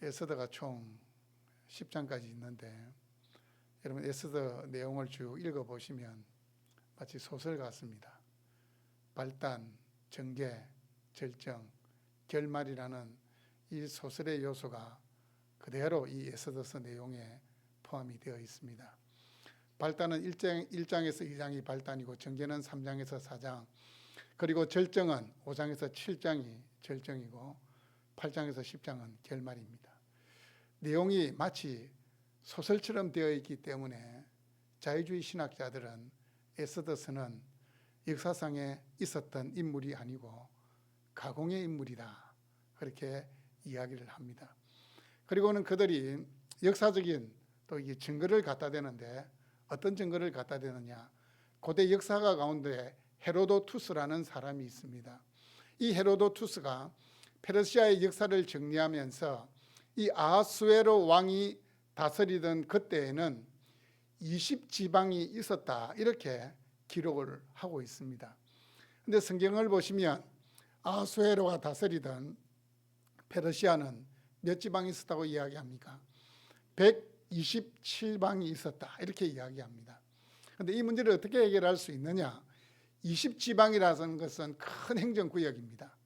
에스더가 총 10장까지 있는데 여러분 에스더 내용을 쭉 읽어보시면 마치 소설 같습니다. 발단, 전개, 절정, 결말이라는 이 소설의 요소가 그대로 이 에스더서 내용에 포함이 되어 있습니다. 발단은 1장에서 2장이 발단이고 전개는 3장에서 4장, 그리고 절정은 5장에서 7장이 절정이고 8장에서 10장은 결말입니다. 내용이 마치 소설처럼 되어 있기 때문에 자유주의 신학자들은 에스더서는 역사상에 있었던 인물이 아니고 가공의 인물이다, 그렇게 이야기를 합니다. 그리고는 그들이 역사적인 또 이게 증거를 갖다 대는데 어떤 증거를 갖다 대느냐, 고대 역사가 가운데 헤로도투스라는 사람이 있습니다. 이 헤로도투스가 페르시아의 역사를 정리하면서 이 아하수에로 왕이 다스리던 그때에는 20지방이 있었다, 이렇게 기록을 하고 있습니다. 그런데 성경을 보시면 아하수에로가 다스리던 페르시아는 몇 지방이 있었다고 이야기합니까? 127방이 있었다, 이렇게 이야기합니다. 그런데 이 문제를 어떻게 해결할 수 있느냐? 20지방이라는 것은 큰 행정구역입니다.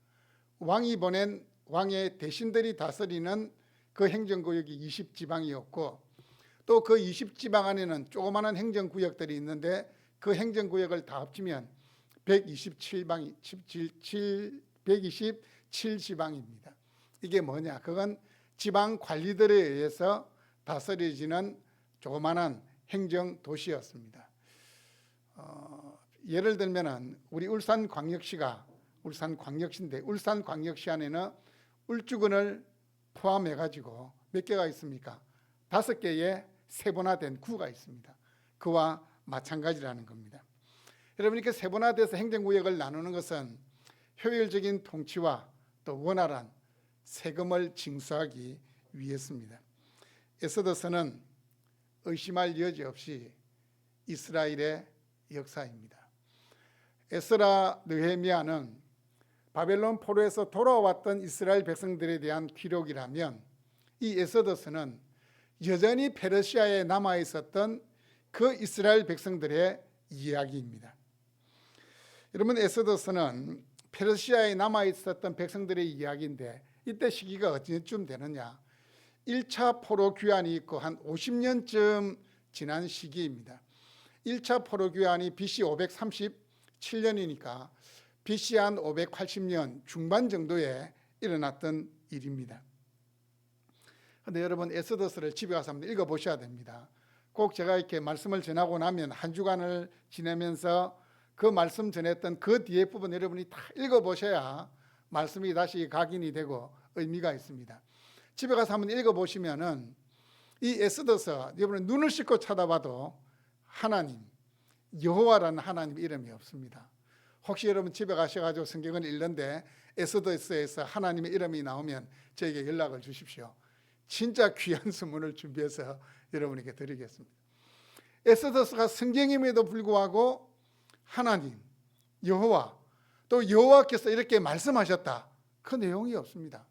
왕이 보낸 왕의 대신들이 다스리는 그 행정구역이 20지방이었고 또 그 20지방 안에는 조그마한 행정구역들이 있는데 그 행정구역을 다 합치면 127지방입니다. 이게 뭐냐? 그건 지방 관리들에 의해서 다스려지는 조그마한 행정도시였습니다. 예를 들면 우리 울산광역시인데 울산광역시 안에는 울주군을 포함해가지고 몇 개가 있습니까? 5개의 세분화된 구가 있습니다. 그와 마찬가지라는 겁니다. 여러분, 이렇게 세분화돼서 행정구역을 나누는 것은 효율적인 통치와 또 원활한 세금을 징수하기 위해서입니다. 에스더서는 의심할 여지 없이 이스라엘의 역사입니다. 에스라, 느헤미야는 바벨론 포로에서 돌아왔던 이스라엘 백성들에 대한 기록이라면 이 에스더서는 여전히 페르시아에 남아있었던 그 이스라엘 백성들의 이야기입니다. 여러분, 에스더서는 페르시아에 남아있었던 백성들의 이야기인데 이때 시기가 어디쯤 되느냐? 1차 포로 귀환이 있고 한 50년쯤 지난 시기입니다. 1차 포로 귀환이 BC 537년이니까 BC 한 580년 중반 정도에 일어났던 일입니다. 그런데 여러분, 에스더서를 집에 가서 한번 읽어보셔야 됩니다. 꼭 제가 이렇게 말씀을 전하고 나면 한 주간을 지내면서 그 말씀 전했던 그 뒤에 부분 여러분이 다 읽어보셔야 말씀이 다시 각인이 되고 의미가 있습니다. 집에 가서 한번 읽어보시면은 이 에스더서 여러분 눈을 씻고 찾아봐도 하나님, 여호와라는 하나님 이름이 없습니다. 혹시 여러분 집에 가셔가지고 성경을 읽는데 에스더서에서 하나님의 이름이 나오면 저에게 연락을 주십시오. 진짜 귀한 선물을 준비해서 여러분에게 드리겠습니다. 에스더서가 성경임에도 불구하고 하나님, 여호와, 또 여호와께서 이렇게 말씀하셨다, 그 내용이 없습니다.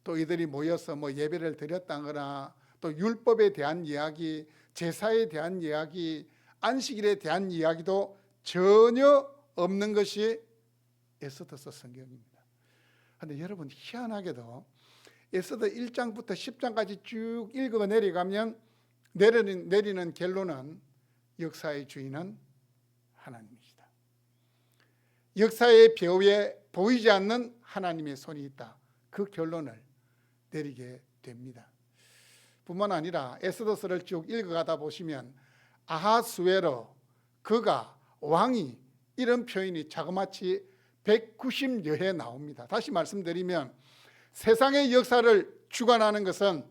또 이들이 모여서 예배를 드렸다거나 또 율법에 대한 이야기, 제사에 대한 이야기, 안식일에 대한 이야기도 전혀 없는 것이 에스더서 성경입니다. 그런데 여러분, 희한하게도 에스더 1장부터 10장까지 쭉 읽어 내려가면 내리는 결론은 역사의 주인은 하나님이시다. 역사의 배후에 보이지 않는 하나님의 손이 있다, 그 결론을 내리게 됩니다. 뿐만 아니라 에스더서를 쭉 읽어가다 보시면 아하수에로, 그가, 왕이, 이런 표현이 자그마치 190여회 나옵니다. 다시 말씀드리면 세상의 역사를 주관하는 것은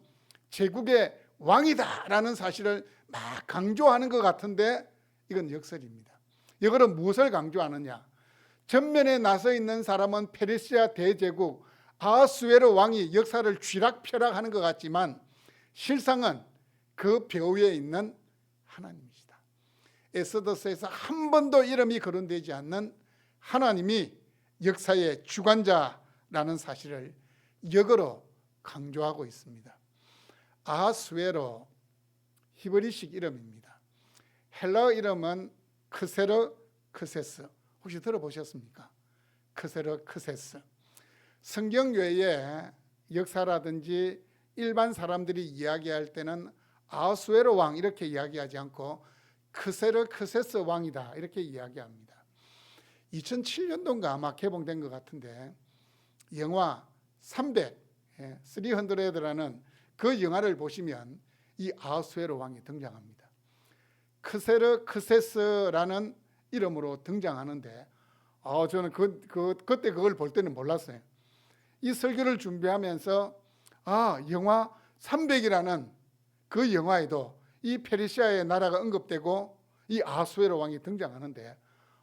제국의 왕이다라는 사실을 막 강조하는 것 같은데 이건 역설입니다. 이거는 무엇을 강조하느냐? 전면에 나서 있는 사람은 페르시아 대제국 아하수에로 왕이 역사를 쥐락펴락하는 것 같지만 실상은 그 배후에 있는 하나님이시다. 에스더서에서 한 번도 이름이 거론되지 않는 하나님이 역사의 주관자라는 사실을 역으로 강조하고 있습니다. 아하수에로 히브리식 이름입니다. 헬라어 이름은 크세르크세스. 혹시 들어보셨습니까? 크세르크세스. 성경 외에 역사라든지 일반 사람들이 이야기할 때는 아하수에로 왕 이렇게 이야기하지 않고 크세르크세스 왕이다 이렇게 이야기합니다. 2007년도인가 아마 개봉된 것 같은데 영화 300라는 그 영화를 보시면 이 아하수에로 왕이 등장합니다. 크세르크세스라는 이름으로 등장하는데 저는 그때 그걸 볼 때는 몰랐어요. 이 설교를 준비하면서 영화 300이라는 그 영화에도 이 페르시아의 나라가 언급되고 이 아하수에로 왕이 등장하는데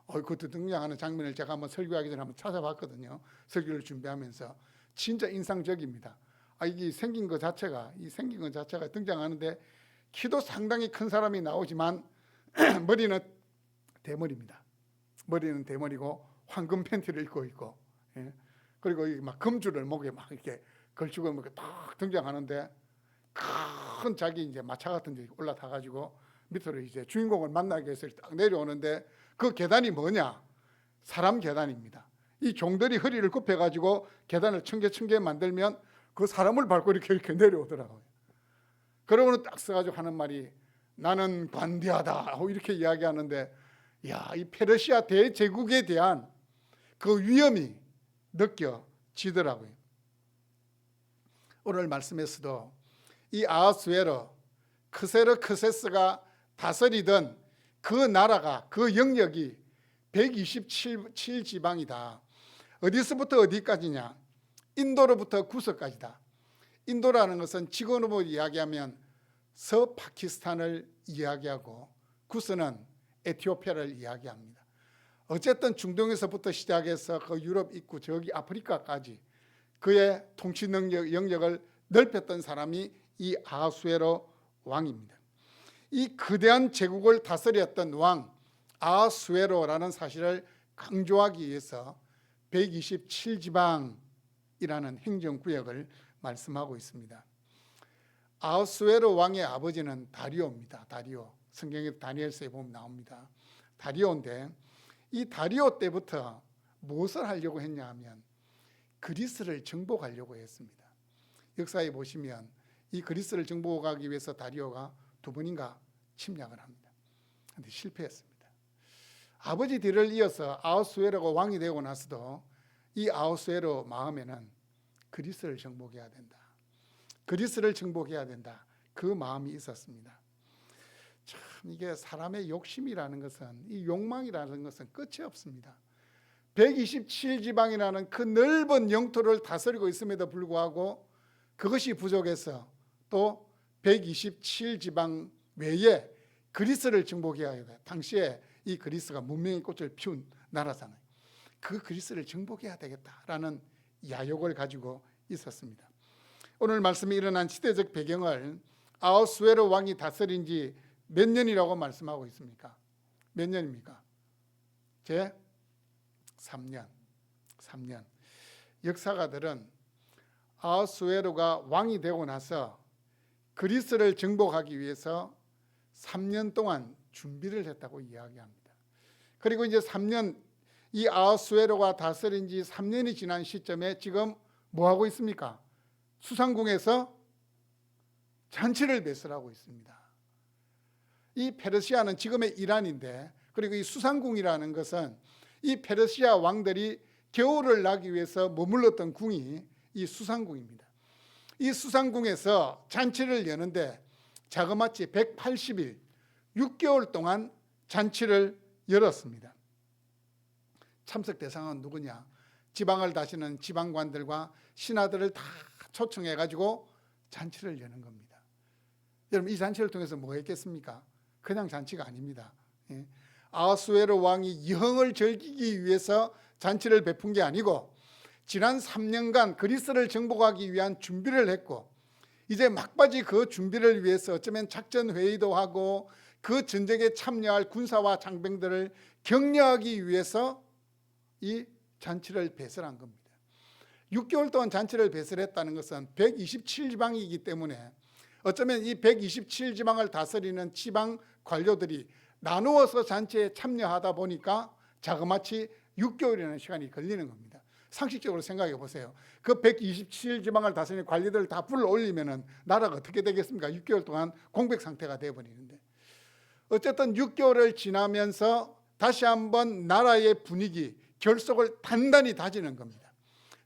그것도 등장하는 장면을 제가 한번 설교하기 전에 한번 찾아봤거든요. 설교를 준비하면서 진짜 인상적입니다. 이 생긴 것 자체가 등장하는데 키도 상당히 큰 사람이 나오지만 머리는 대머리입니다. 머리는 대머리고 황금 팬티를 입고 있고, 그리고 막 금줄을 목에 막 이렇게 걸치고 딱 등장하는데 큰 자기 이제 마차 같은 데 올라타 가지고 밑으로 이제 주인공을 만나기 위해서 딱 내려오는데 그 계단이 뭐냐? 사람 계단입니다. 이 종들이 허리를 굽혀 가지고 계단을 층계 만들면 그 사람을 밟고 이렇게 내려오더라고요. 그러고는 딱 서가지고 하는 말이 나는 관대하다 하고 이렇게 이야기하는데 이 페르시아 대제국에 대한 그 위험이 느껴지더라고요. 오늘 말씀에서도 이 아하수에로 크세르크세스가 다스리던 그 나라가 그 영역이 127지방이다. 어디서부터 어디까지냐? 인도로부터 구석까지다. 인도라는 것은 지금으로 이야기하면 서파키스탄을 이야기하고 구스는 에티오피아를 이야기합니다. 어쨌든 중동에서부터 시작해서 그 유럽 입구 저기 아프리카까지 그의 통치 영역을 넓혔던 사람이 이 아하수에로 왕입니다. 이 거대한 제국을 다스렸던 왕 아하수에로라는 사실을 강조하기 위해서 127지방이라는 행정구역을 말씀하고 있습니다. 아하수에로 왕의 아버지는 다리오입니다. 다리오. 성경에 다니엘서에 보면 나옵니다. 다리오인데 이 다리오 때부터 무엇을 하려고 했냐 하면 그리스를 정복하려고 했습니다. 역사에 보시면 이 그리스를 정복하기 위해서 다리오가 2번인가 침략을 합니다. 그런데 실패했습니다. 아버지 뒤를 이어서 아하수에로가 왕이 되고 나서도 이 아하수에로 마음에는 그리스를 정복해야 된다. 그리스를 정복해야 된다. 그 마음이 있었습니다. 참 이게 사람의 욕심이라는 것은 이 욕망이라는 것은 끝이 없습니다. 127지방이라는 그 넓은 영토를 다스리고 있음에도 불구하고 그것이 부족해서 또 127지방 외에 그리스를 정복해야 된다. 당시에 이 그리스가 문명의 꽃을 피운 나라잖아요. 그 그리스를 정복해야 되겠다라는 야욕을 가지고 있었습니다. 오늘 말씀이 일어난 시대적 배경을 아하수에로 왕이 다스린 지 몇 년이라고 말씀하고 있습니까? 몇 년입니까? 제 3년. 역사가들은 아하수에로가 왕이 되고 나서 그리스를 정복하기 위해서 3년 동안 준비를 했다고 이야기합니다. 그리고 이제 3년 이 아하수에로가 다스린 지 3년이 지난 시점에 지금 뭐 하고 있습니까? 수상궁에서 잔치를 배설하고 있습니다. 이 페르시아는 지금의 이란인데, 그리고 이 수상궁이라는 것은 이 페르시아 왕들이 겨울을 나기 위해서 머물렀던 궁이 이 수상궁입니다. 이 수상궁에서 잔치를 여는데 자그마치 180일 6개월 동안 잔치를 열었습니다. 참석 대상은 누구냐? 지방을 다스리는 지방관들과 신하들을 다 초청해가지고 잔치를 여는 겁니다. 여러분, 이 잔치를 통해서 뭐 했겠습니까? 그냥 잔치가 아닙니다. 아하수에로 왕이 영을 즐기기 위해서 잔치를 베푼 게 아니고 지난 3년간 그리스를 정복하기 위한 준비를 했고, 이제 막바지 그 준비를 위해서 어쩌면 작전 회의도 하고 그 전쟁에 참여할 군사와 장병들을 격려하기 위해서 이 잔치를 배설한 겁니다. 6개월 동안 잔치를 배설했다는 것은 127지방이기 때문에 어쩌면 이 127지방을 다스리는 지방 관료들이 나누어서 잔치에 참여하다 보니까 자그마치 6개월이라는 시간이 걸리는 겁니다. 상식적으로 생각해 보세요. 그 127지방을 다스리는 관리들을 다 불러 올리면은 나라가 어떻게 되겠습니까? 6개월 동안 공백 상태가 되어버리는데, 어쨌든 6개월을 지나면서 다시 한번 나라의 분위기, 결속을 단단히 다지는 겁니다.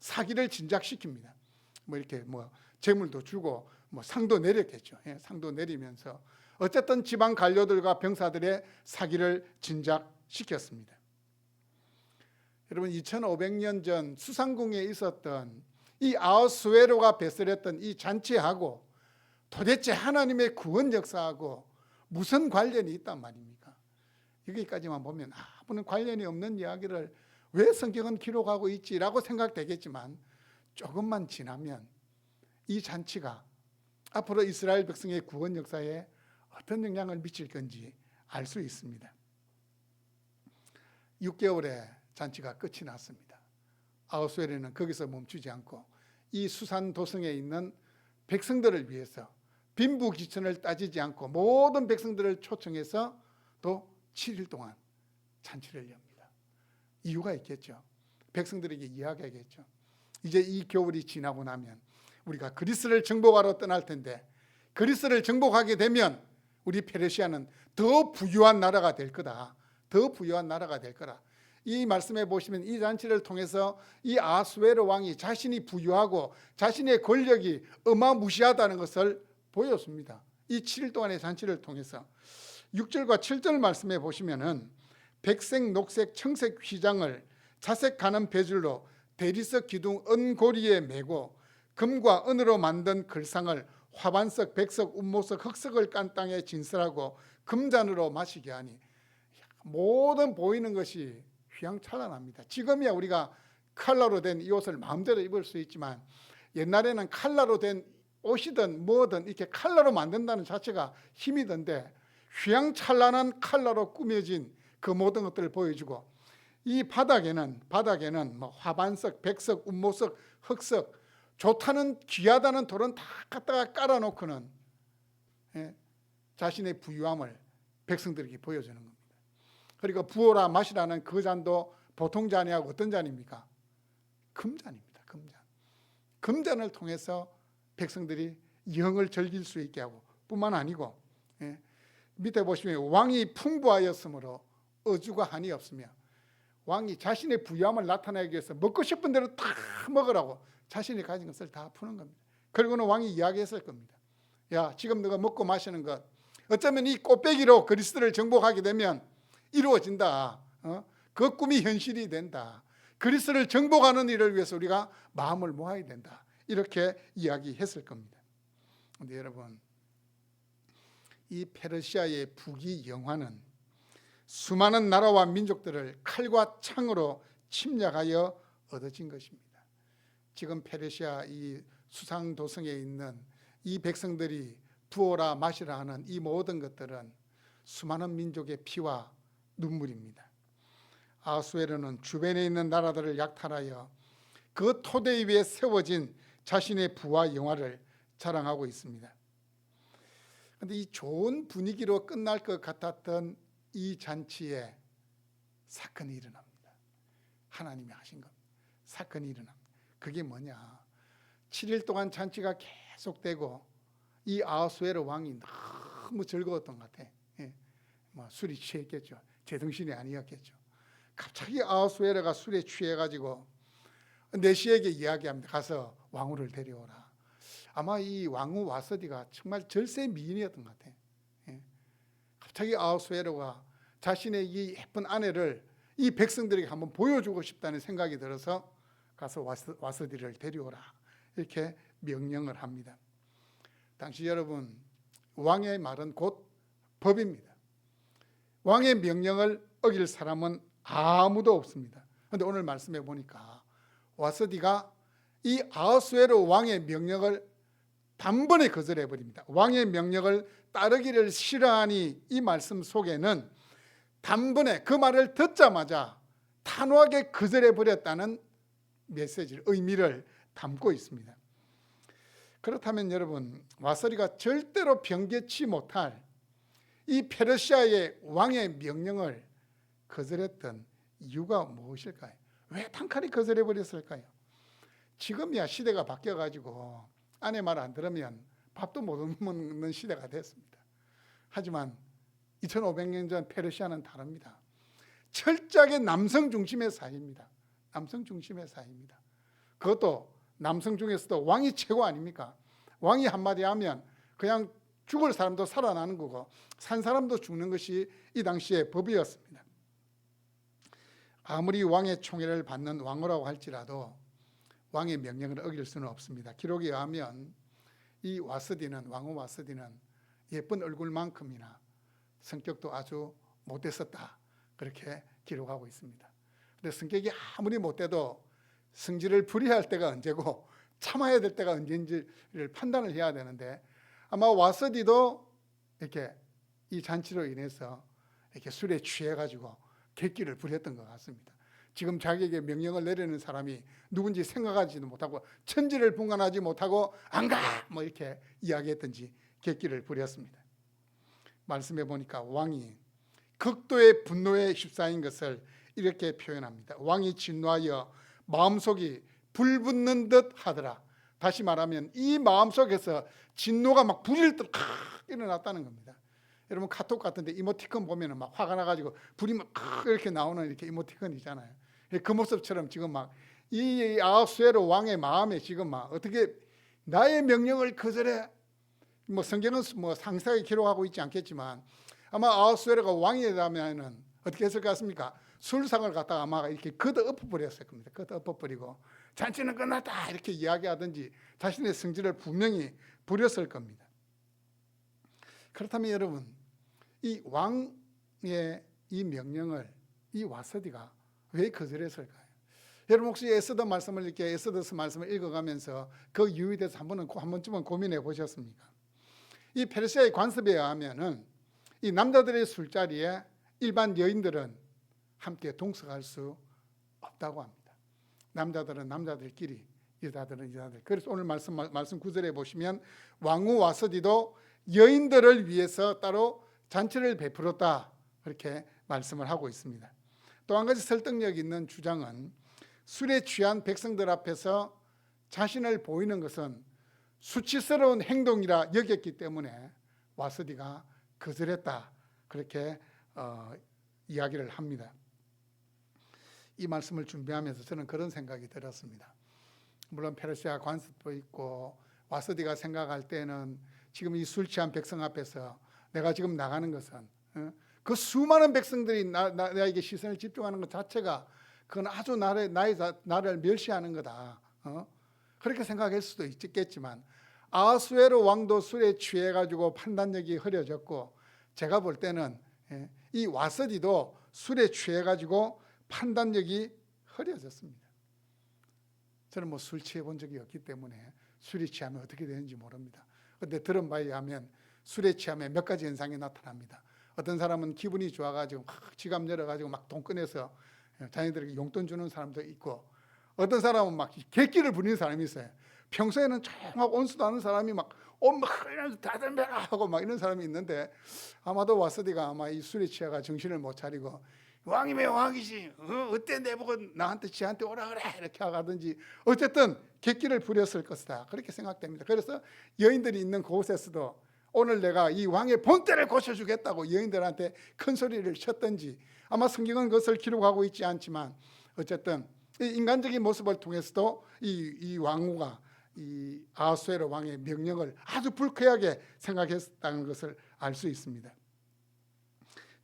사기를 진작시킵니다. 이렇게 재물도 주고 상도 내렸겠죠. 상도 내리면서 어쨌든 지방 관료들과 병사들의 사기를 진작시켰습니다. 여러분, 2500년 전 수상궁에 있었던 이 아하수에로가 배설했던 이 잔치하고 도대체 하나님의 구원 역사하고 무슨 관련이 있단 말입니까? 여기까지만 보면 아무런 관련이 없는 이야기를 왜 성경은 기록하고 있지라고 생각되겠지만, 조금만 지나면 이 잔치가 앞으로 이스라엘 백성의 구원 역사에 어떤 영향을 미칠 건지 알 수 있습니다. 6개월의 잔치가 끝이 났습니다. 아하수에로는 거기서 멈추지 않고 이 수산 도성에 있는 백성들을 위해서 빈부귀천을 따지지 않고 모든 백성들을 초청해서 또 7일 동안 잔치를 엽니다. 이유가 있겠죠. 백성들에게 이야기하겠죠. 이제 이 겨울이 지나고 나면 우리가 그리스를 정복하러 떠날 텐데, 그리스를 정복하게 되면 우리 페르시아는 더 부유한 나라가 될 거다. 더 부유한 나라가 될 거라. 이 말씀에 보시면 이 잔치를 통해서 이 아하수에로 왕이 자신이 부유하고 자신의 권력이 어마무시하다는 것을 보였습니다. 이 7일 동안의 잔치를 통해서 6절과 7절 말씀에 보시면은 백색, 녹색, 청색 휘장을 자색 가는 배줄로 대리석 기둥 은고리에 메고 금과 은으로 만든 글상을 화반석, 백석, 운모석, 흑석을 깐 땅에 진설하고 금잔으로 마시게 하니 모든 보이는 것이 휘황찬란합니다. 지금이야 우리가 칼라로 된 이 옷을 마음대로 입을 수 있지만, 옛날에는 칼라로 된 옷이든 뭐든 이렇게 칼라로 만든다는 자체가 힘이던데, 휘황찬란한 칼라로 꾸며진 그 모든 것들을 보여주고, 이 바닥에는 화반석, 백석, 운모석, 흑석, 좋다는 귀하다는 돌은 다 갖다가 깔아놓고는 자신의 부유함을 백성들에게 보여주는 겁니다. 그리고 부어라 마시라는 그 잔도 보통 잔이 하고 어떤 잔입니까? 금잔입니다. 금잔을 통해서 백성들이 영을 즐길 수 있게 하고, 뿐만 아니고 밑에 보시면 왕이 풍부하였으므로 어주가 한이 없으며, 왕이 자신의 부유함을 나타내기 위해서 먹고 싶은 대로 다 먹으라고 자신이 가진 것을 다 푸는 겁니다. 그리고는 왕이 이야기했을 겁니다. 야, 지금 너가 먹고 마시는 것, 어쩌면 이 꽃배기로 그리스도를 정복하게 되면 이루어진다. 그 꿈이 현실이 된다. 그리스도를 정복하는 일을 위해서 우리가 마음을 모아야 된다. 이렇게 이야기했을 겁니다. 그런데 여러분, 이 페르시아의 부귀 영화는 수많은 나라와 민족들을 칼과 창으로 침략하여 얻어진 것입니다. 지금 페르시아 이 수상도성에 있는 이 백성들이 부어라 마시라 하는 이 모든 것들은 수많은 민족의 피와 눈물입니다. 아하수에로는 주변에 있는 나라들을 약탈하여 그 토대 위에 세워진 자신의 부와 영화를 자랑하고 있습니다. 그런데 이 좋은 분위기로 끝날 것 같았던 이 잔치에 사건이 일어납니다. 하나님이 하신 겁니다. 사건이 일어납니다. 그게 뭐냐? 7일 동안 잔치가 계속되고 이 아하수에로 왕이 너무 즐거웠던 것 같아. 술이 취했겠죠. 제정신이 아니었겠죠. 갑자기 아하수에로가 술에 취해가지고 내시에게 이야기합니다. 가서 왕후를 데려오라. 아마 이 왕후 와서디가 정말 절세 미인이었던 것 같아. 갑자기 아하수에로가 자신의 이 예쁜 아내를 이 백성들에게 한번 보여주고 싶다는 생각이 들어서 가서 와서디를 데려오라, 이렇게 명령을 합니다. 당시 여러분, 왕의 말은 곧 법입니다. 왕의 명령을 어길 사람은 아무도 없습니다. 그런데 오늘 말씀해 보니까 와서디가 이 아하수에로 왕의 명령을 단번에 거절해 버립니다. 왕의 명령을 따르기를 싫어하니 이 말씀 속에는 단번에 그 말을 듣자마자 단호하게 거절해 버렸다는 메시지를, 의미를 담고 있습니다. 그렇다면 여러분, 와서리가 절대로 변개치 못할 이 페르시아의 왕의 명령을 거절했던 이유가 무엇일까요? 왜 단칼에 거절해버렸을까요? 지금이야 시대가 바뀌어가지고 아내 말 안 들으면 밥도 못 먹는 시대가 됐습니다. 하지만 2500년 전 페르시아는 다릅니다. 철저하게 남성 중심의 사회입니다. 남성 중심의 사회입니다. 그것도 남성 중에서도 왕이 최고 아닙니까? 왕이 한마디 하면 그냥 죽을 사람도 살아나는 거고 산 사람도 죽는 것이 이 당시의 법이었습니다. 아무리 왕의 총애를 받는 왕후라고 할지라도 왕의 명령을 어길 수는 없습니다. 기록에 의하면 이 와스디는, 왕후 와스디는 예쁜 얼굴만큼이나 성격도 아주 못됐었다, 그렇게 기록하고 있습니다. 근데 성격이 아무리 못돼도 성질을 부리할 때가 언제고 참아야 될 때가 언제인지를 판단을 해야 되는데, 아마 와스디도 이렇게 이 잔치로 인해서 이렇게 술에 취해가지고 객기를 부렸던 것 같습니다. 지금 자기에게 명령을 내리는 사람이 누군지 생각하지도 못하고 천지를 분간하지 못하고 안 가! 뭐 이렇게 이야기했던지 객기를 부렸습니다. 말씀해 보니까 왕이 극도의 분노에 휩싸인 것을 이렇게 표현합니다. 왕이 진노하여 마음속이 불붙는 듯 하더라. 다시 말하면 이 마음속에서 진노가 막 불일 듯 일어났다는 겁니다. 여러분 카톡 같은데 이모티콘 보면 막 화가 나가지고 불이 막 이렇게 나오는 이렇게 이모티콘이잖아요. 그 모습처럼 지금 막 이 아하수에로 왕의 마음에 지금 막 어떻게 나의 명령을 거절해? 뭐 성경은 뭐 상세하게 기록하고 있지 않겠지만 아마 아하수에로가 왕이 되면은 어떻게 했을 것 같습니까? 술상을 갖다가 아마 이렇게 걷어 엎어버렸을 겁니다. 걷어 엎어버리고 잔치는 끝났다 이렇게 이야기하든지 자신의 성질을 분명히 부렸을 겁니다. 그렇다면 여러분, 이 왕의 이 명령을 이 와스디가 왜 거절했을까요? 여러분 혹시 에스더 말씀을 이렇게 에스더서 말씀을 읽어가면서 그 이유에 대해서 한 번쯤은 고민해 보셨습니까? 이 페르시아의 관습에 의하면은 이 남자들의 술자리에 일반 여인들은 함께 동석할 수 없다고 합니다. 남자들은 남자들끼리, 여자들은 여자들. 그래서 오늘 말씀 구절에 보시면 왕후 와스디도 여인들을 위해서 따로 잔치를 베풀었다, 그렇게 말씀을 하고 있습니다. 또 한 가지 설득력 있는 주장은 술에 취한 백성들 앞에서 자신을 보이는 것은 수치스러운 행동이라 여겼기 때문에 와스디가 거절했다, 그렇게 이야기를 합니다. 이 말씀을 준비하면서 저는 그런 생각이 들었습니다. 물론 페르시아 관습도 있고 와스디가 생각할 때는 지금 이 술 취한 백성 앞에서 내가 지금 나가는 것은 그 수많은 백성들이 나에게 시선을 집중하는 것 자체가 그건 아주 나를 멸시하는 거다, 그렇게 생각할 수도 있겠지만 아하수에로 왕도 술에 취해가지고 판단력이 흐려졌고 제가 볼 때는 이 와스디도 술에 취해가지고 판단력이 흐려졌습니다. 저는 뭐 술 취해 본 적이 없기 때문에 술이 취하면 어떻게 되는지 모릅니다. 그런데 들은 바에 의하면 술에 취하면 몇 가지 현상이 나타납니다. 어떤 사람은 기분이 좋아가지고 막 지갑 열어가지고 막 돈 꺼내서 자녀들에게 용돈 주는 사람도 있고, 어떤 사람은 막 객기를 부리는 사람이 있어요. 평소에는 조용하고 온수도 않은 사람이 막 다들 매라 하고 막 이런 사람이 있는데, 아마도 와스디가 아마 이 술에 취해가 정신을 못 차리고 왕이면 왕이지, 어때 내보고 나한테 지한테 오라 그래 이렇게 하든지 어쨌든 객기를 부렸을 것이다, 그렇게 생각됩니다. 그래서 여인들이 있는 그곳에서도 오늘 내가 이 왕의 본때를 고쳐주겠다고 여인들한테 큰 소리를 쳤든지, 아마 성경은 그것을 기록하고 있지 않지만 어쨌든 이 인간적인 모습을 통해서도 이 왕후가 이 아하수에로 왕의 명령을 아주 불쾌하게 생각했다는 것을 알 수 있습니다.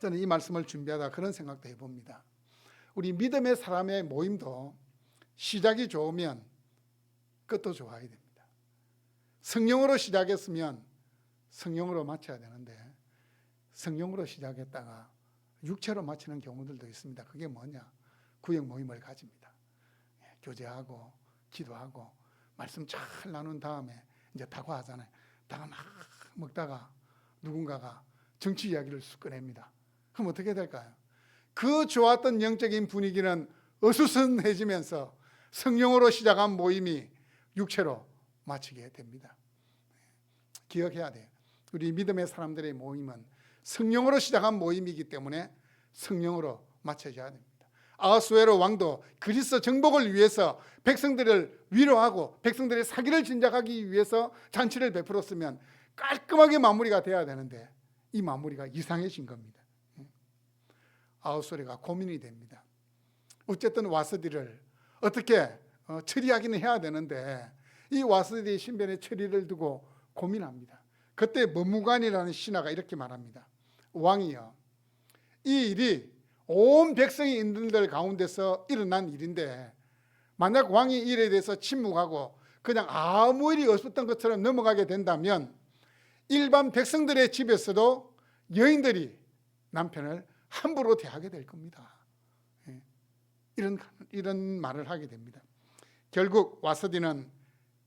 저는 이 말씀을 준비하다 그런 생각도 해봅니다. 우리 믿음의 사람의 모임도 시작이 좋으면 끝도 좋아야 됩니다. 성령으로 시작했으면 성령으로 마쳐야 되는데 성령으로 시작했다가 육체로 마치는 경우들도 있습니다. 그게 뭐냐? 구역 모임을 가집니다. 교제하고 기도하고 말씀 잘 나눈 다음에 이제 다과하잖아요. 다가 막 먹다가 누군가가 정치 이야기를 쑥 꺼냅니다. 그럼 어떻게 될까요? 그 좋았던 영적인 분위기는 어수선해지면서 성령으로 시작한 모임이 육체로 마치게 됩니다. 기억해야 돼요. 우리 믿음의 사람들의 모임은 성령으로 시작한 모임이기 때문에 성령으로 맞춰져야 됩니다. 아하수에로 왕도 그리스 정복을 위해서 백성들을 위로하고 백성들의 사기를 진작하기 위해서 잔치를 베풀었으면 깔끔하게 마무리가 돼야 되는데 이 마무리가 이상해진 겁니다. 아하수에로가 고민이 됩니다. 어쨌든 와스디를 어떻게 처리하기는 해야 되는데 이 와스디 신변의 처리를 두고 고민합니다. 그때 머무간이라는 신하가 이렇게 말합니다. 왕이여, 이 일이 온 백성이 있는 들 가운데서 일어난 일인데 만약 왕이 이 일에 대해서 침묵하고 그냥 아무 일이 없었던 것처럼 넘어가게 된다면 일반 백성들의 집에서도 여인들이 남편을 함부로 대하게 될 겁니다. 이런 말을 하게 됩니다. 결국 와스디는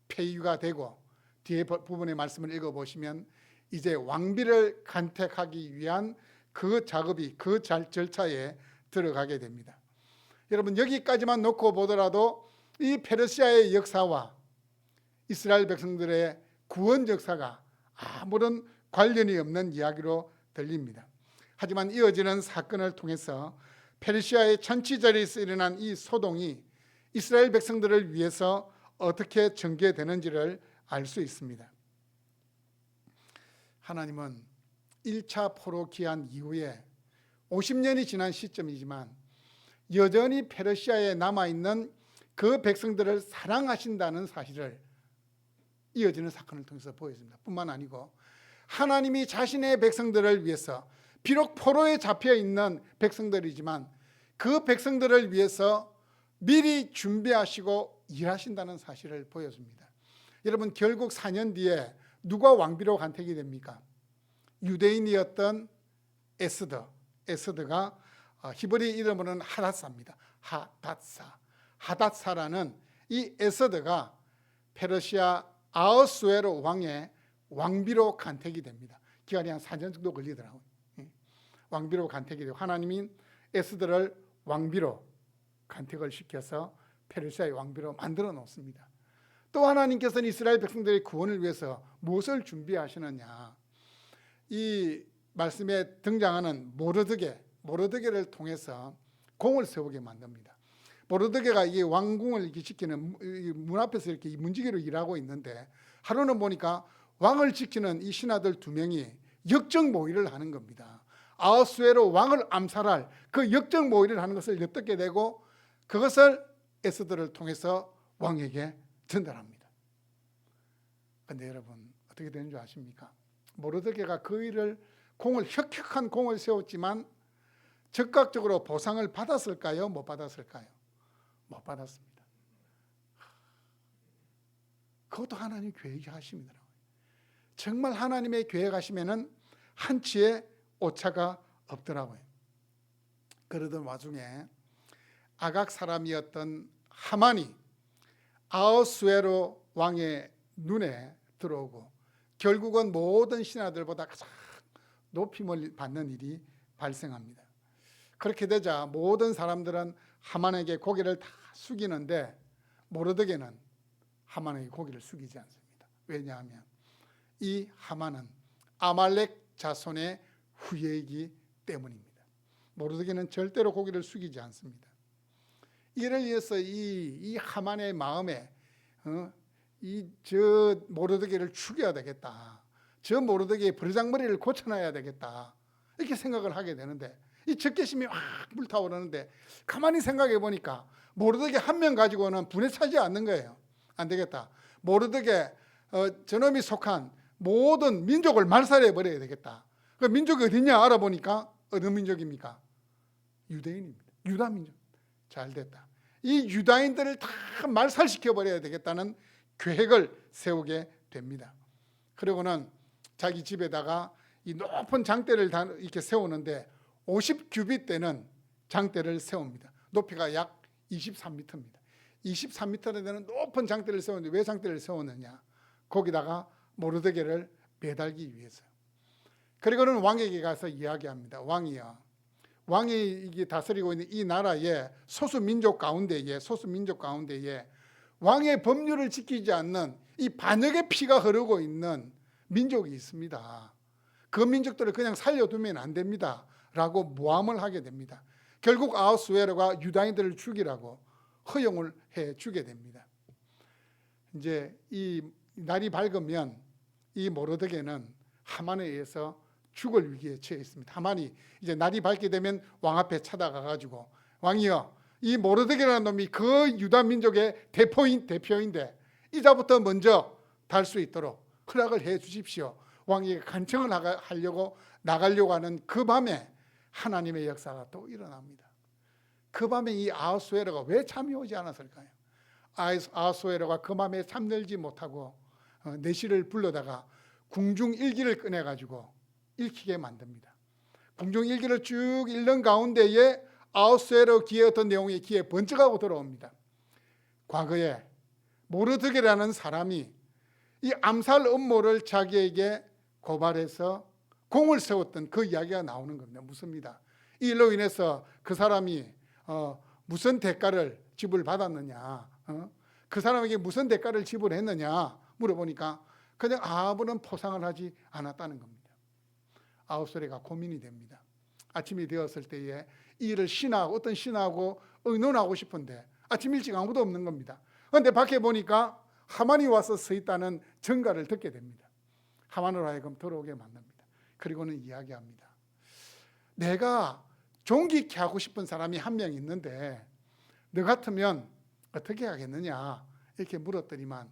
폐위가 되고 뒤에 부분의 말씀을 읽어보시면 이제 왕비를 간택하기 위한 그 작업이 그 절차에 들어가게 됩니다. 여러분 여기까지만 놓고 보더라도 이 페르시아의 역사와 이스라엘 백성들의 구원 역사가 아무런 관련이 없는 이야기로 들립니다. 하지만 이어지는 사건을 통해서 페르시아의 천치자리에서 일어난 이 소동이 이스라엘 백성들을 위해서 어떻게 전개되는지를 알 수 있습니다. 하나님은 1차 포로 기한 이후에 50년이 지난 시점이지만 여전히 페르시아에 남아있는 그 백성들을 사랑하신다는 사실을 이어지는 사건을 통해서 보여줍니다. 뿐만 아니고 하나님이 자신의 백성들을 위해서 비록 포로에 잡혀있는 백성들이지만 그 백성들을 위해서 미리 준비하시고 일하신다는 사실을 보여줍니다. 여러분 결국 4년 뒤에 누가 왕비로 간택이 됩니까? 유대인이었던 에스더가 히브리 이름으로는 하닷사입니다. 하닷사라는 이 에스더가 페르시아 아하수에로 왕의 왕비로 간택이 됩니다. 기간이 한 4년 정도 걸리더라고요. 왕비로 간택이 되고 하나님이 에스더를 왕비로 간택을 시켜서 페르시아의 왕비로 만들어 놓습니다. 또 하나님께서는 이스라엘 백성들의 구원을 위해서 무엇을 준비하시느냐? 이 말씀에 등장하는 모르드게를 통해서 공을 세우게 만듭니다. 모르드게가 이 왕궁을 지키는 문 앞에서 이렇게 문지기로 일하고 있는데 하루는 보니까 왕을 지키는 이 신하들 2명이 역적 모의를 하는 겁니다. 아하수에로 왕을 암살할 그 역적 모의를 하는 것을 엿듣게 되고 그것을 에스더를 통해서 왕에게 전달합니다. 그런데 여러분 어떻게 되는 줄 아십니까? 모르드게가 그 일을 혁혁한 공을 세웠지만 즉각적으로 보상을 받았을까요? 못 받았을까요? 못 받았습니다. 그것도 하나님 계획하심이더라고요. 정말 하나님의 계획하시면은 한치의 오차가 없더라고요. 그러던 와중에 아각 사람이었던 하만이 아하수에로 왕의 눈에 들어오고 결국은 모든 신하들보다 가장 높임을 받는 일이 발생합니다. 그렇게 되자 모든 사람들은 하만에게 고개를 다 숙이는데 모르드게는 하만에게 고개를 숙이지 않습니다. 왜냐하면 이 하만은 아말렉 자손의 후예이기 때문입니다. 모르드게는 절대로 고개를 숙이지 않습니다. 이를 위해서 이 하만의 마음에 저 모르드게를 죽여야 되겠다. 저 모르드게의 버르장머리를 고쳐놔야 되겠다. 이렇게 생각을 하게 되는데 이 적개심이 확 불타오르는데 가만히 생각해 보니까 모르드게 한 명 가지고는 분에 차지 않는 거예요. 안 되겠다. 모르드게 저놈이 속한 모든 민족을 말살해 버려야 되겠다. 그 민족이 어디냐 알아보니까 어느 민족입니까? 유대인입니다. 유다 민족. 잘 됐다. 이 유다인들을 다 말살시켜 버려야 되겠다는 계획을 세우게 됩니다. 그리고는 자기 집에다가 이 높은 장대를 이렇게 세우는데 50규빗 되는 장대를 세웁니다. 높이가 약 23m입니다. 23m나 되는 높은 장대를 세우는데 왜 장대를 세웠느냐? 거기다가 모르드게를 매달기 위해서요. 그리고는 왕에게 가서 이야기합니다. 왕이여, 왕이 이게 다스리고 있는 이 나라의 소수 민족 가운데에 왕의 법률을 지키지 않는 이 반역의 피가 흐르고 있는 민족이 있습니다. 그 민족들을 그냥 살려두면 안 됩니다 라고 모함을 하게 됩니다. 결국 아하수에로가 유다인들을 죽이라고 허용을 해주게 됩니다. 이제 이 날이 밝으면 이 모르드게는 하만에 의해서 죽을 위기에 처해 있습니다. 하만이 이제 날이 밝게 되면 왕 앞에 찾아가가지고, 왕이여, 이 모르드게라는 놈이 그 유다 민족의 대표인데 이자부터 먼저 달 수 있도록 허락을 해 주십시오. 왕이 간청을 하려고 나가려고 하는 그 밤에 하나님의 역사가 또 일어납니다. 그 밤에 이 아하수에로가 왜 잠이 오지 않았을까요? 아하수에로가 그 밤에 잠들지 못하고 내시를 불러다가 궁중일기를 꺼내가지고 읽히게 만듭니다. 궁중일기를 쭉 읽는 가운데에 아하수에로 귀에 어떤 내용이 귀에 번쩍하고 들어옵니다. 과거에 모르드게라는 사람이 이 암살 음모를 자기에게 고발해서 공을 세웠던 그 이야기가 나오는 겁니다. 묻습니다. 이 일로 인해서 그 사람이 무슨 대가를 지불받았느냐, 그 사람에게 무슨 대가를 지불했느냐 물어보니까 그냥 아무런 포상을 하지 않았다는 겁니다. 아하수에로가 고민이 됩니다. 아침이 되었을 때에 이 일을 어떤 신하고 의논하고 싶은데 아침 일찍 아무도 없는 겁니다. 그런데 밖에 보니까 하만이 와서 서 있다는 전가를 듣게 됩니다. 하만으로 하여금 들어오게 만듭니다. 그리고는 이야기합니다. 내가 존귀케 하고 싶은 사람이 한 명 있는데 너 같으면 어떻게 하겠느냐 이렇게 물었더니만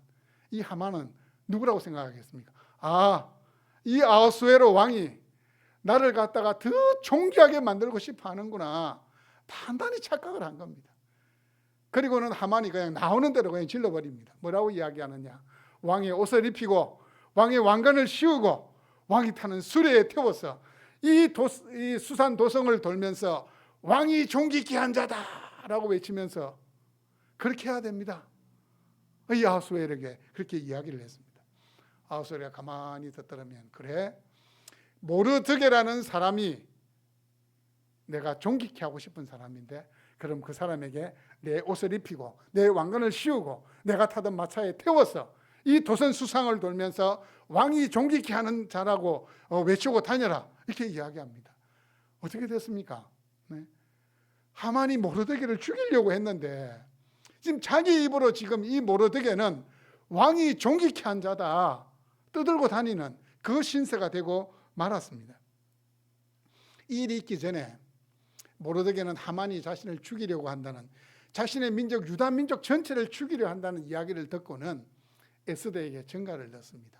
이 하만은 누구라고 생각하겠습니까? 이 아하수에로 왕이 나를 갖다가 더 존귀하게 만들고 싶어 하는구나, 단단히 착각을 한 겁니다. 그리고는 하만이 그냥 나오는 대로 그냥 질러버립니다. 뭐라고 이야기하느냐, 왕의 옷을 입히고 왕의 왕관을 씌우고 왕이 타는 수레에 태워서 이 수산 도성을 돌면서 왕이 존귀케 한 자다라고 외치면서 그렇게 해야 됩니다. 이 아하수에로에게 그렇게 이야기를 했습니다. 아하수에로가 가만히 듣더라면, 그래, 모르드게라는 사람이 내가 존귀케 하고 싶은 사람인데 그럼 그 사람에게 내 옷을 입히고 내 왕관을 씌우고 내가 타던 마차에 태워서 이 도선 수상을 돌면서 왕이 존귀케 하는 자라고 외치고 다녀라 이렇게 이야기합니다. 어떻게 됐습니까? 네. 하만이 모르드게를 죽이려고 했는데 지금 자기 입으로 지금 이 모르드게는 왕이 존귀케 한 자다 떠들고 다니는 그 신세가 되고 말았습니다. 이 일이 있기 전에 모르드게는 하만이 자신을 죽이려고 한다는, 자신의 민족 유다 민족 전체를 죽이려 한다는 이야기를 듣고는 에스더에게 전가를 넣습니다.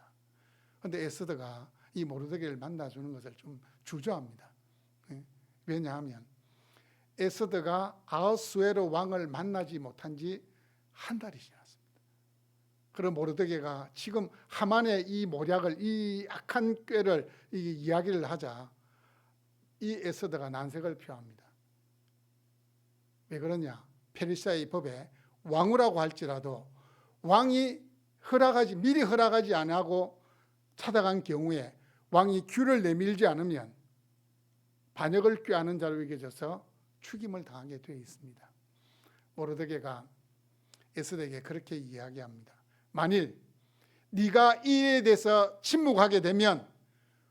그런데 에스더가 이 모르드게를 만나주는 것을 좀 주저합니다. 왜냐하면 에스더가 아하수에로 왕을 만나지 못한 지 한 달이 지났습니다. 그럼 모르드게가 지금 하만의 이 모략을, 이 악한 꾀를 이야기를 하자 이 에스더가 난색을 표합니다. 왜 그러냐? 페르시아의 법에 왕후라고 할지라도 왕이 미리 허락하지 안 하고 찾아간 경우에 왕이 규를 내밀지 않으면 반역을 꾀하는 자로 여겨져서 죽임을 당하게 되어 있습니다. 모르드게가 에스더에게 그렇게 이야기합니다. 만일 네가 이 일에 대해서 침묵하게 되면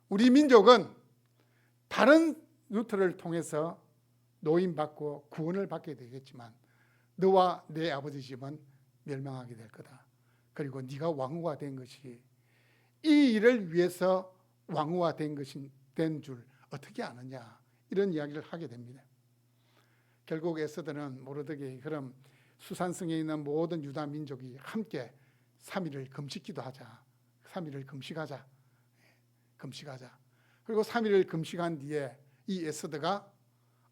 우리 민족은 다른 루트를 통해서 노임받고 구원을 받게 되겠지만 너와 내 아버지 집은 멸망하게 될 거다. 그리고 네가 왕후가 된 것이 이 일을 위해서 왕후가 된 줄 어떻게 아느냐, 이런 이야기를 하게 됩니다. 결국 에스더는 모르드게의 그럼 수산성에 있는 모든 유다 민족이 함께 3일을 금식기도 하자. 3일을 금식하자. 그리고 3일을 금식한 뒤에 이 에스더가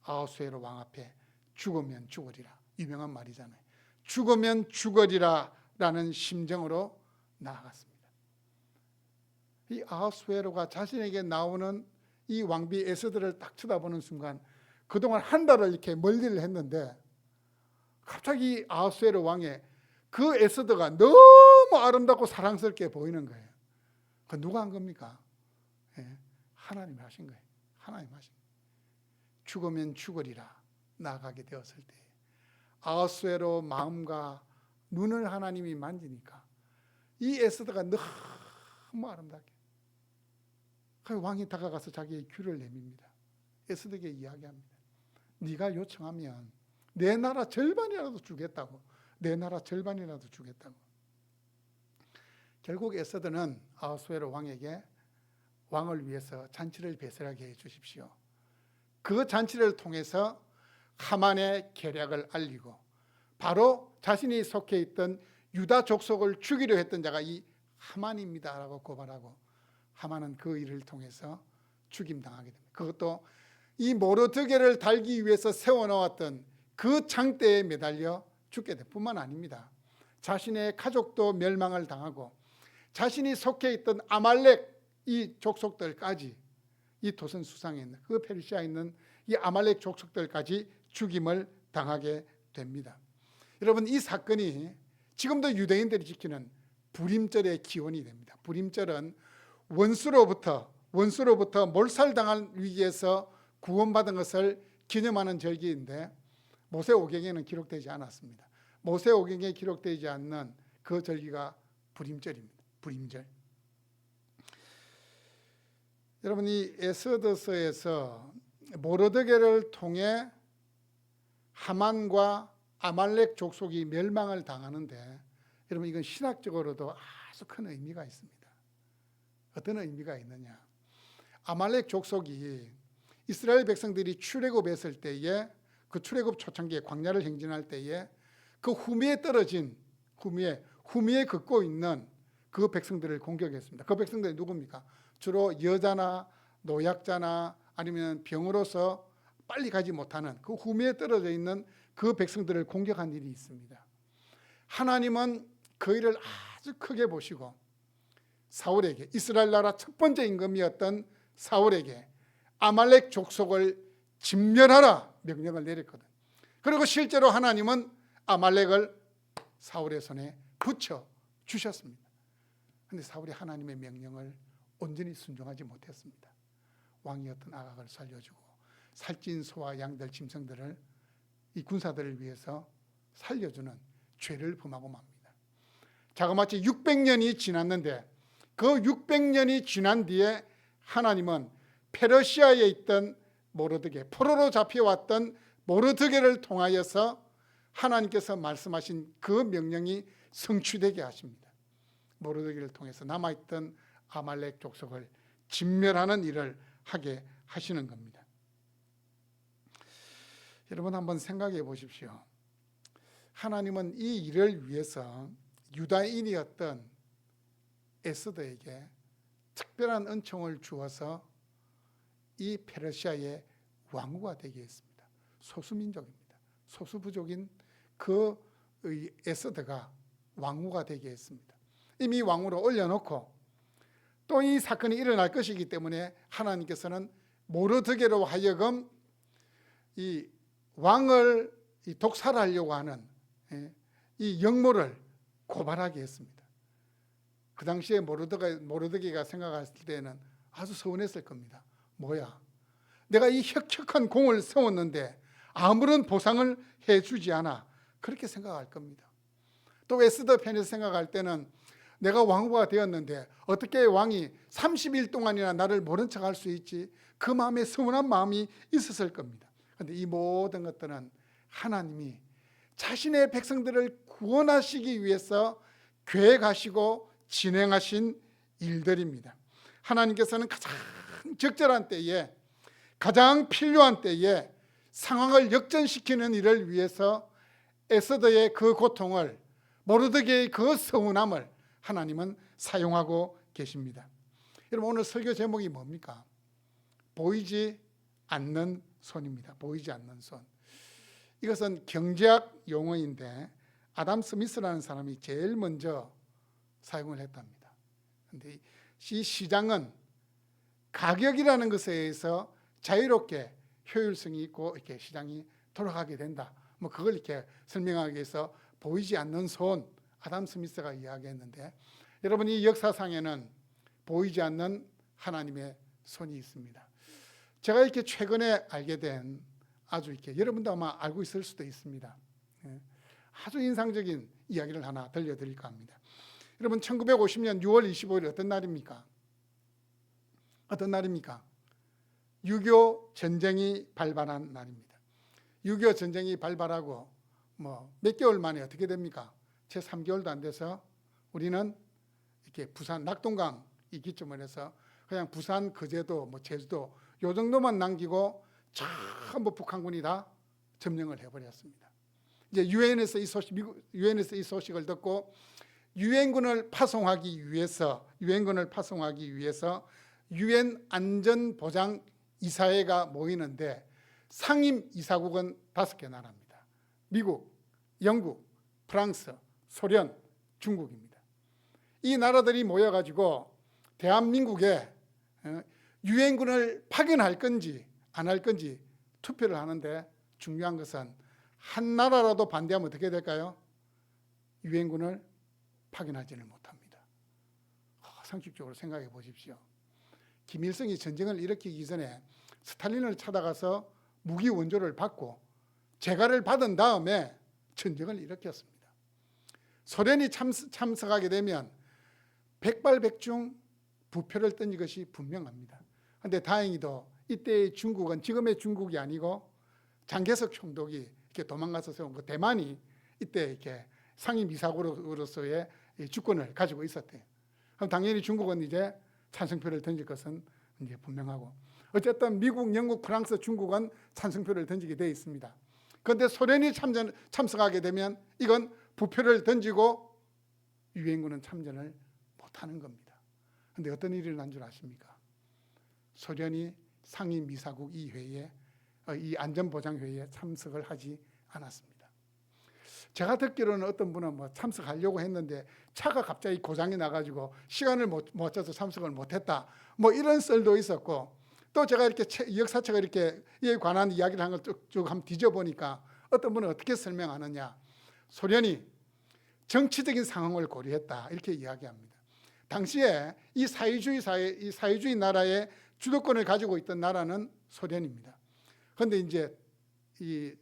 아하수에로 왕 앞에 죽으면 죽으리라, 유명한 말이잖아요. 죽으면 죽으리라 라는 심정으로 나아갔습니다. 이 아하수에로가 자신에게 나오는 이 왕비 에스더를 딱 쳐다보는 순간 그동안 한 달을 이렇게 멀리를 했는데 갑자기 아하수에로 왕의 그 에스더가 너무 아름답고 사랑스럽게 보이는 거예요. 그 누가 한 겁니까? 하나님이 하신 거예요. 하나님 하신 거예요. 죽으면 죽으리라 나아가게 되었을 때 아하수에로 마음과 눈을 하나님이 만지니까 이 에스더가 너무 아름답게 그 왕이 다가가서 자기의 귀를 내밉니다. 에스더에게 이야기합니다. 네가 요청하면 내 나라 절반이라도 주겠다고. 내 나라 절반이라도 주겠다고. 결국 에스더는 아하수에로 왕에게 왕을 위해서 잔치를 배설하게 해 주십시오. 그 잔치를 통해서 하만의 계략을 알리고 바로 자신이 속해 있던 유다 족속을 죽이려 했던 자가 이 하만입니다 라고 고발하고 하만은 그 일을 통해서 죽임당하게 됩니다. 그것도 이 모르드게를 달기 위해서 세워놓았던 그 창대에 매달려 죽게 될 뿐만 아닙니다. 자신의 가족도 멸망을 당하고 자신이 속해 있던 아말렉 이 족속들까지 이 도선 수상에 있는 그 페르시아에 있는 이 아말렉 족속들까지 죽임을 당하게 됩니다. 여러분, 이 사건이 지금도 유대인들이 지키는 불임절의 기원이 됩니다. 불임절은 원수로부터 몰살당한 위기에서 구원받은 것을 기념하는 절기인데 모세오경에는 기록되지 않았습니다. 모세오경에 기록되지 않는 그 절기가 불임절입니다. 불임절. 여러분, 이 에스더서에서 모르드게를 통해 하만과 아말렉 족속이 멸망을 당하는데 여러분, 이건 신학적으로도 아주 큰 의미가 있습니다. 어떤 의미가 있느냐? 아말렉 족속이 이스라엘 백성들이 출애굽했을 때에 그 출애굽 초창기에 광야를 행진할 때에 그 후미에 떨어진 후미에 걷고 있는 그 백성들을 공격했습니다. 그 백성들이 누굽니까? 주로 여자나 노약자나 아니면 병으로서 빨리 가지 못하는 그 후미에 떨어져 있는 그 백성들을 공격한 일이 있습니다. 하나님은 그 일을 아주 크게 보시고 사울에게, 이스라엘 나라 첫 번째 임금이었던 사울에게 아말렉 족속을 진멸하라 명령을 내렸거든. 그리고 실제로 하나님은 아말렉을 사울의 손에 붙여 주셨습니다. 그런데 사울이 하나님의 명령을 온전히 순종하지 못했습니다. 왕이었던 아각을 살려주고 살찐 소와 양들, 짐승들을 이 군사들을 위해서 살려주는 죄를 범하고 맙니다. 자그마치 600년이 지났는데 그 600년이 지난 뒤에 하나님은 페르시아에 있던 모르드게, 포로로 잡혀왔던 모르드게를 통하여서 하나님께서 말씀하신 그 명령이 성취되게 하십니다. 모르드게를 통해서 남아있던 아말렉 족속을 진멸하는 일을 하게 하시는 겁니다. 여러분, 한번 생각해 보십시오. 하나님은 이 일을 위해서 유다인이었던 에스더에게 특별한 은총을 주어서 이 페르시아의 왕후가 되게 했습니다. 소수민족입니다. 소수부족인 그 에스더가 왕후가 되게 했습니다. 이미 왕후로 올려놓고 또 이 사건이 일어날 것이기 때문에 하나님께서는 모르드게로 하여금 이 왕을 독살하려고 하는 이 역모를 고발하게 했습니다. 그 당시에 모르드게가 생각했을 때는 아주 서운했을 겁니다. 뭐야, 내가 이 혁혁한 공을 세웠는데 아무런 보상을 해주지 않아. 그렇게 생각할 겁니다. 또 에스더 편에서 생각할 때는 내가 왕후가 되었는데 어떻게 왕이 30일 동안이나 나를 모른 척할 수 있지? 그 마음에 서운한 마음이 있었을 겁니다. 그런데 이 모든 것들은 하나님이 자신의 백성들을 구원하시기 위해서 계획하시고 진행하신 일들입니다. 하나님께서는 가장 적절한 때에, 가장 필요한 때에 상황을 역전시키는 일을 위해서 에스더의 그 고통을, 모르드게의 그 서운함을 하나님은 사용하고 계십니다. 여러분, 오늘 설교 제목이 뭡니까? 보이지 않는 손입니다. 보이지 않는 손. 이것은 경제학 용어인데 아담 스미스라는 사람이 제일 먼저 사용을 했답니다. 그런데 이 시장은 가격이라는 것에 의해서 자유롭게 효율성이 있고 이렇게 시장이 돌아가게 된다. 뭐 그걸 이렇게 설명하기 위해서 보이지 않는 손, 아담 스미스가 이야기했는데, 여러분, 이 역사상에는 보이지 않는 하나님의 손이 있습니다. 제가 이렇게 최근에 알게 된 아주 이렇게, 여러분도 아마 알고 있을 수도 있습니다. 아주 인상적인 이야기를 하나 들려드릴까 합니다. 여러분, 1950년 6월 25일 어떤 날입니까? 어떤 날입니까? 6.25 전쟁이 발발한 날입니다. 6.25 전쟁이 발발하고 몇 개월 만에 어떻게 됩니까? 채 3개월도 안 돼서 우리는 이렇게 부산 낙동강 이 기점을 해서 그냥 부산, 거제도, 제주도 요 정도만 남기고 전부 북한군이 다 점령을 해버렸습니다. 이제 유엔에서 이 소식을 듣고 유엔군을 파송하기 위해서 유엔 안전보장 이사회가 모이는데 상임 이사국은 5개 나라입니다. 미국, 영국, 프랑스, 소련, 중국입니다. 이 나라들이 모여가지고 대한민국에 유엔군을 파견할 건지 안 할 건지 투표를 하는데 중요한 것은 한 나라라도 반대하면 어떻게 될까요? 유엔군을 파견하지를 못합니다. 상식적으로 생각해 보십시오. 김일성이 전쟁을 일으키기 전에 스탈린을 찾아가서 무기 원조를 받고 재가를 받은 다음에 전쟁을 일으켰습니다. 소련이 참석하게 되면 백발백중 부표를 던진 것이 분명합니다. 그런데 다행히도 이때의 중국은 지금의 중국이 아니고 장개석 총독이 이렇게 도망가서 세운 그 대만이 이때 이렇게 상임이사국으로서의 주권을 가지고 있었대요. 그럼 당연히 중국은 이제 찬성표를 던질 것은 이제 분명하고, 어쨌든 미국, 영국, 프랑스, 중국은 찬성표를 던지게 되어 있습니다. 그런데 소련이 참석하게 되면 이건 부표를 던지고 유엔군은 참전을 못하는 겁니다. 그런데 어떤 일이 난 줄 아십니까? 소련이 상임이사국 이 회의에, 이 안전보장회의에 참석을 하지 않았습니다. 제가 듣기로는 어떤 분은 참석하려고 했는데 차가 갑자기 고장이 나가지고 시간을 못 줘서 참석을 못했다, 이런 썰도 있었고, 또 제가 이렇게 역사책을 이렇게 이에 관한 이야기를 한 걸 쭉 한번 뒤져보니까 어떤 분은 어떻게 설명하느냐, 소련이 정치적인 상황을 고려했다 이렇게 이야기합니다. 당시에 이 사회주의 나라의 주도권을 가지고 있던 나라는 소련입니다. 그런데 이제 이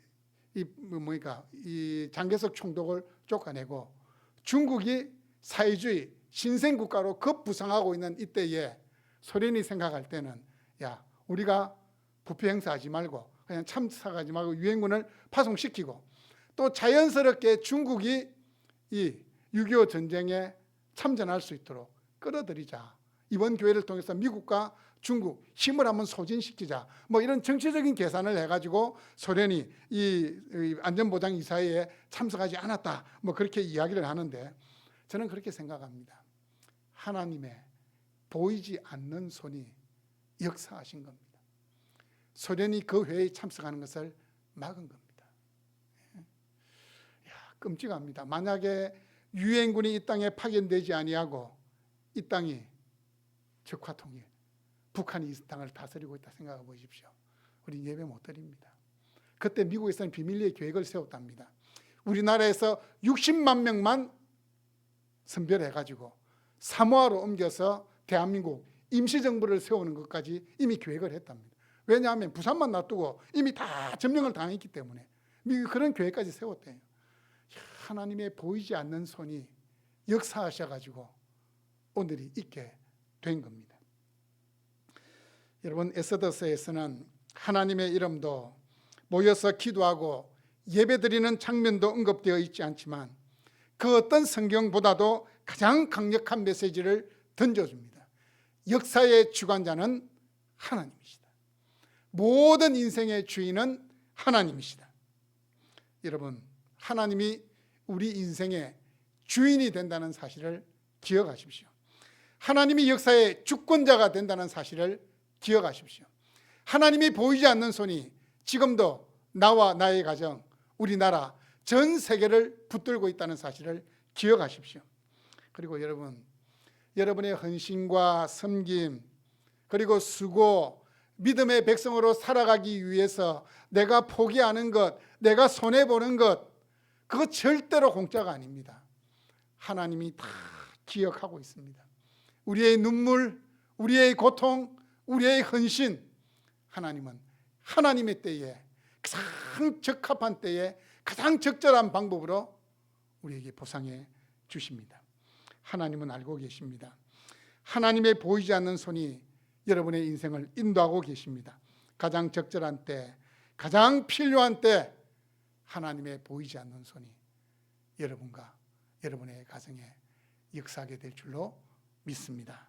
장개석 총독을 쫓아내고 중국이 사회주의 신생국가로 급부상하고 있는 이때에 소련이 생각할 때는, 야, 우리가 부패 행사하지 말고 그냥 참석하지 말고 유엔군을 파송시키고, 또 자연스럽게 중국이 이 6.25 전쟁에 참전할 수 있도록 끌어들이자. 이번 기회를 통해서 미국과 중국 힘을 한번 소진시키자. 이런 정치적인 계산을 해가지고 소련이 이 안전보장이사회에 참석하지 않았다. 그렇게 이야기를 하는데, 저는 그렇게 생각합니다. 하나님의 보이지 않는 손이 역사하신 겁니다. 소련이 그 회의에 참석하는 것을 막은 겁니다. 끔찍합니다. 만약에 유엔군이 이 땅에 파견되지 아니하고 이 땅이 적화통일, 북한이 이 땅을 다스리고 있다 생각해 보십시오. 우리 예배 못 드립니다. 그때 미국에서는 비밀리에 계획을 세웠답니다. 우리나라에서 60만 명만 선별해가지고 사모아로 옮겨서 대한민국 임시정부를 세우는 것까지 이미 계획을 했답니다. 왜냐하면 부산만 놔두고 이미 다 점령을 당했기 때문에 미국이 그런 계획까지 세웠대요. 하나님의 보이지 않는 손이 역사하셔가지고 오늘이 있게 된 겁니다. 여러분, 에스더서에서는 하나님의 이름도 모여서 기도하고 예배드리는 장면도 언급되어 있지 않지만 그 어떤 성경보다도 가장 강력한 메시지를 던져줍니다. 역사의 주관자는 하나님이시다. 모든 인생의 주인은 하나님이시다. 여러분, 하나님이 우리 인생의 주인이 된다는 사실을 기억하십시오. 하나님이 역사의 주권자가 된다는 사실을 기억하십시오. 하나님이 보이지 않는 손이 지금도 나와 나의 가정, 우리나라, 전 세계를 붙들고 있다는 사실을 기억하십시오. 그리고 여러분의 헌신과 섬김, 그리고 수고, 믿음의 백성으로 살아가기 위해서 내가 포기하는 것, 내가 손해보는 것, 그거 절대로 공짜가 아닙니다. 하나님이 다 기억하고 있습니다. 우리의 눈물, 우리의 고통, 우리의 헌신, 하나님은 하나님의 때에, 가장 적합한 때에 가장 적절한 방법으로 우리에게 보상해 주십니다. 하나님은 알고 계십니다. 하나님의 보이지 않는 손이 여러분의 인생을 인도하고 계십니다. 가장 적절한 때, 가장 필요한 때 하나님의 보이지 않는 손이 여러분과 여러분의 가정에 역사하게 될 줄로 믿습니다.